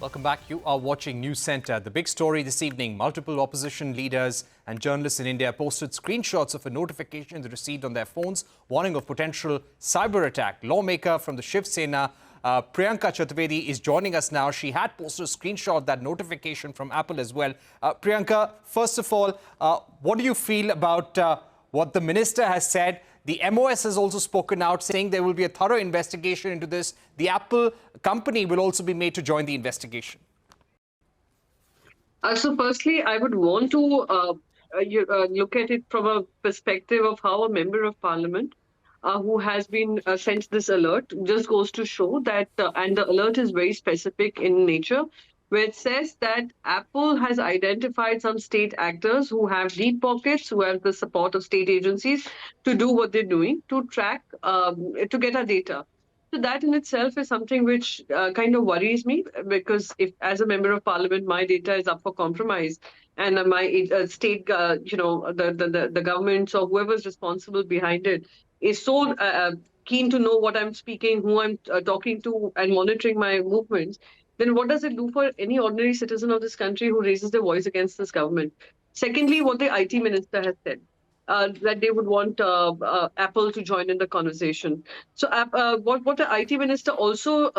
Welcome back. You are watching News Centre. The big story this evening, multiple opposition leaders and journalists in India posted screenshots of a notification they received on their phones warning of potential cyber attack. Lawmaker from the Shiv Sena, Priyanka Chaturvedi, is joining us now. She had posted a screenshot, that notification from Apple as well. Priyanka, first of all, what do you feel about what the minister has said? The MOS has also spoken out saying there will be a thorough investigation into this. The Apple company will also be made to join the investigation. So firstly, I would want to look at it from a perspective of how a member of parliament who has been sent this alert just goes to show that, and the alert is very specific in nature, where it says that Apple has identified some state actors who have deep pockets, who have the support of state agencies to do what they're doing, to track, to get our data. So that in itself is something which kind of worries me, because if, as a member of parliament, my data is up for compromise, and my state, the governments or whoever's responsible behind it is so keen to know what I'm speaking, who I'm talking to, and monitoring my movements, then what does it do for any ordinary citizen of this country who raises their voice against this government? Secondly, what the IT minister has said, that they would want Apple to join in the conversation. So what the IT minister also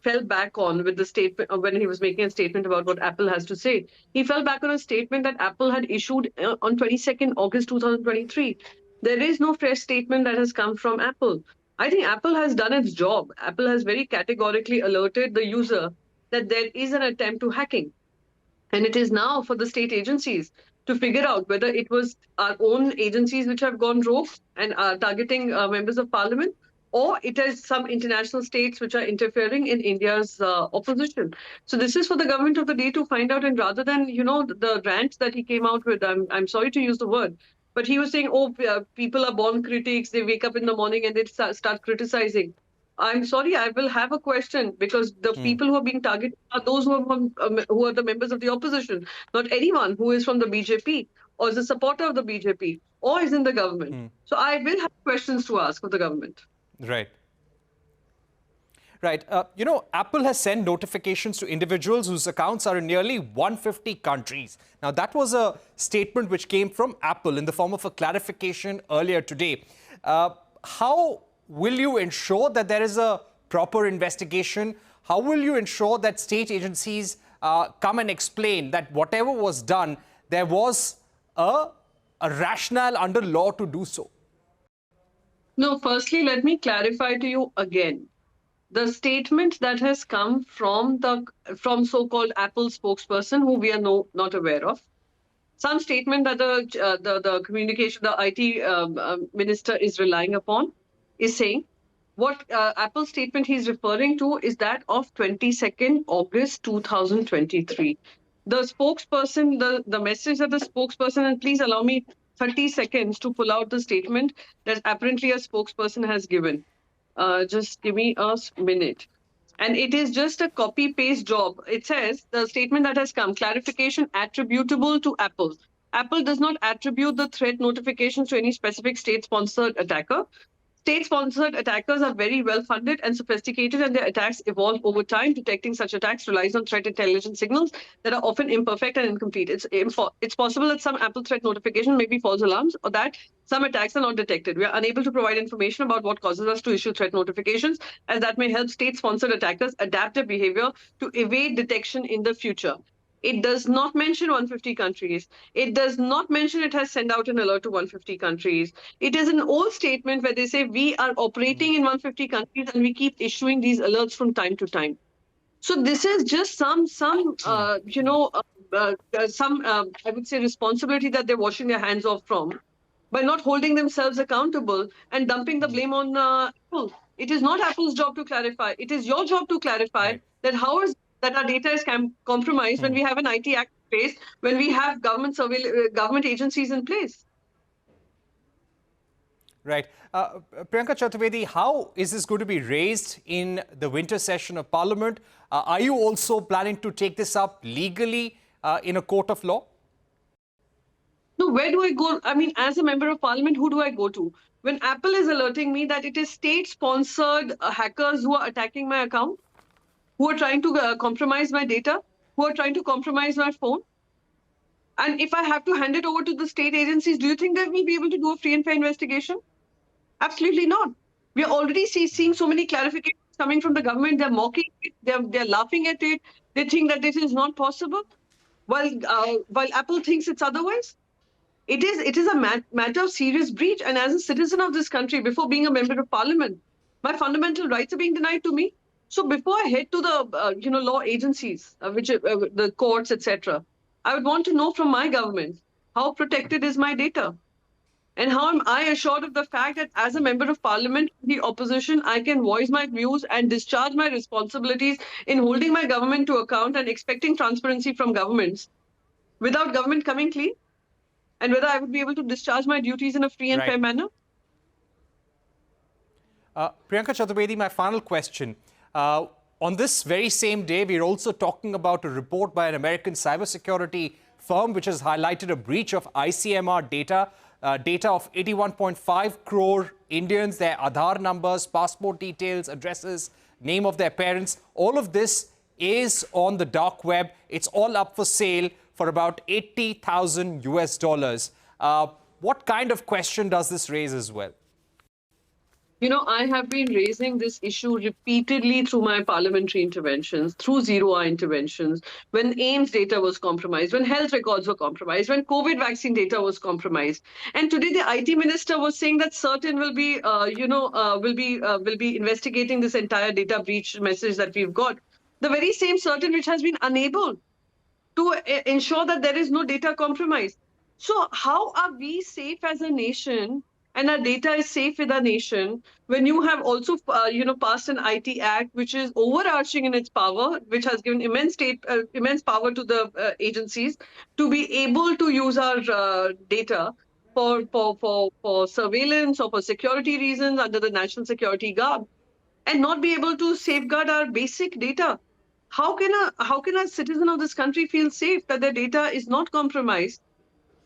fell back on with the statement, when he was making a statement about what Apple has to say, he fell back on a statement that Apple had issued on 22nd August 2023. There is no fresh statement that has come from Apple. I think Apple has done its job. Apple has very categorically alerted the user that there is an attempt to hacking. And it is now for the state agencies to figure out whether it was our own agencies which have gone rogue and are targeting members of parliament, or it is some international states which are interfering in India's opposition. So this is for the government of the day to find out. And rather than, the rant that he came out with, I'm sorry to use the word, but he was saying, people are born critics. They wake up in the morning and they start criticizing. I'm sorry, I will have a question, because the people who are being targeted are those who are the members of the opposition, not anyone who is from the BJP or is a supporter of the BJP or is in the government. So I will have questions to ask of the government. Right. Right. Apple has sent notifications to individuals whose accounts are in nearly 150 countries. Now, that was a statement which came from Apple in the form of a clarification earlier today. How will you ensure that there is a proper investigation? How will you ensure that state agencies come and explain that whatever was done, there was a rationale under law to do so? No, firstly, let me clarify to you again. The statement that has come from so-called Apple spokesperson, who we are not aware of, some statement that the IT minister is relying upon, is saying what Apple statement he's referring to is that of 22nd August 2023. The spokesperson, the message that the spokesperson, and please allow me 30 seconds to pull out the statement that apparently a spokesperson has given. Just give me a minute. And it is just a copy-paste job. It says the statement that has come, clarification attributable to Apple. Apple does not attribute the threat notifications to any specific state-sponsored attacker. State-sponsored attackers are very well funded and sophisticated, and their attacks evolve over time. Detecting such attacks relies on threat intelligence signals that are often imperfect and incomplete. It's possible that some Apple threat notification may be false alarms, or that some attacks are not detected. We are unable to provide information about what causes us to issue threat notifications, as that may help state-sponsored attackers adapt their behavior to evade detection in the future. It does not mention 150 countries. It does not mention it has sent out an alert to 150 countries. It is an old statement where they say we are operating in 150 countries and we keep issuing these alerts from time to time. So this is just some I would say, responsibility that they're washing their hands off from by not holding themselves accountable and dumping the blame on Apple. It is not Apple's job to clarify. It is your job to clarify that how is that our data is compromised when we have an IT Act in place, when we have government agencies in place. Right. Priyanka Chaturvedi, how is this going to be raised in the winter session of Parliament? Are you also planning to take this up legally in a court of law? No, where do I go? I mean, as a member of Parliament, who do I go to? When Apple is alerting me that it is state-sponsored hackers who are attacking my account, who are trying to compromise my data, who are trying to compromise my phone. And if I have to hand it over to the state agencies, do you think they will be able to do a free and fair investigation? Absolutely not. We are already seeing so many clarifications coming from the government. They're mocking it. They're laughing at it. They think that this is not possible, while Apple thinks it's otherwise. It is a matter of serious breach. And as a citizen of this country, before being a member of parliament, my fundamental rights are being denied to me. So before I head to the law agencies, which the courts, etc., I would want to know from my government how protected is my data. And how am I assured of the fact that as a member of parliament, the opposition, I can voice my views and discharge my responsibilities in holding my government to account and expecting transparency from governments without government coming clean? And whether I would be able to discharge my duties in a free and fair manner? Priyanka Chaturvedi, my final question. On this very same day, we're also talking about a report by an American cybersecurity firm which has highlighted a breach of ICMR data, data of 81.5 crore Indians, their Aadhaar numbers, passport details, addresses, name of their parents. All of this is on the dark web. It's all up for sale for about 80,000 US dollars. What kind of question does this raise as well? I have been raising this issue repeatedly through my parliamentary interventions, through zero-hour interventions, when AIMS data was compromised, when health records were compromised, when COVID vaccine data was compromised. And today the IT minister was saying that certain will be, will be investigating this entire data breach message that we've got. The very same certain which has been unable to ensure that there is no data compromise. So how are we safe as a nation, and our data is safe with our nation, when you have also, passed an IT Act which is overarching in its power, which has given immense power to the agencies to be able to use our data for surveillance or for security reasons under the national security guard, and not be able to safeguard our basic data? How can a citizen of this country feel safe that their data is not compromised?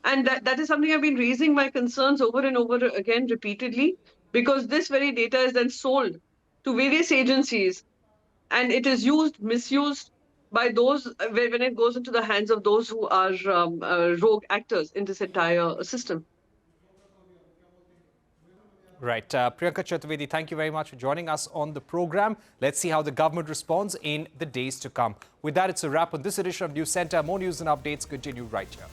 And that is something I've been raising my concerns over and over again repeatedly, because this very data is then sold to various agencies, and it is misused by those when it goes into the hands of those who are rogue actors in this entire system. Right. Priyanka Chaturvedi, thank you very much for joining us on the program. Let's see how the government responds in the days to come. With that, it's a wrap on this edition of News Center. More news and updates continue right here.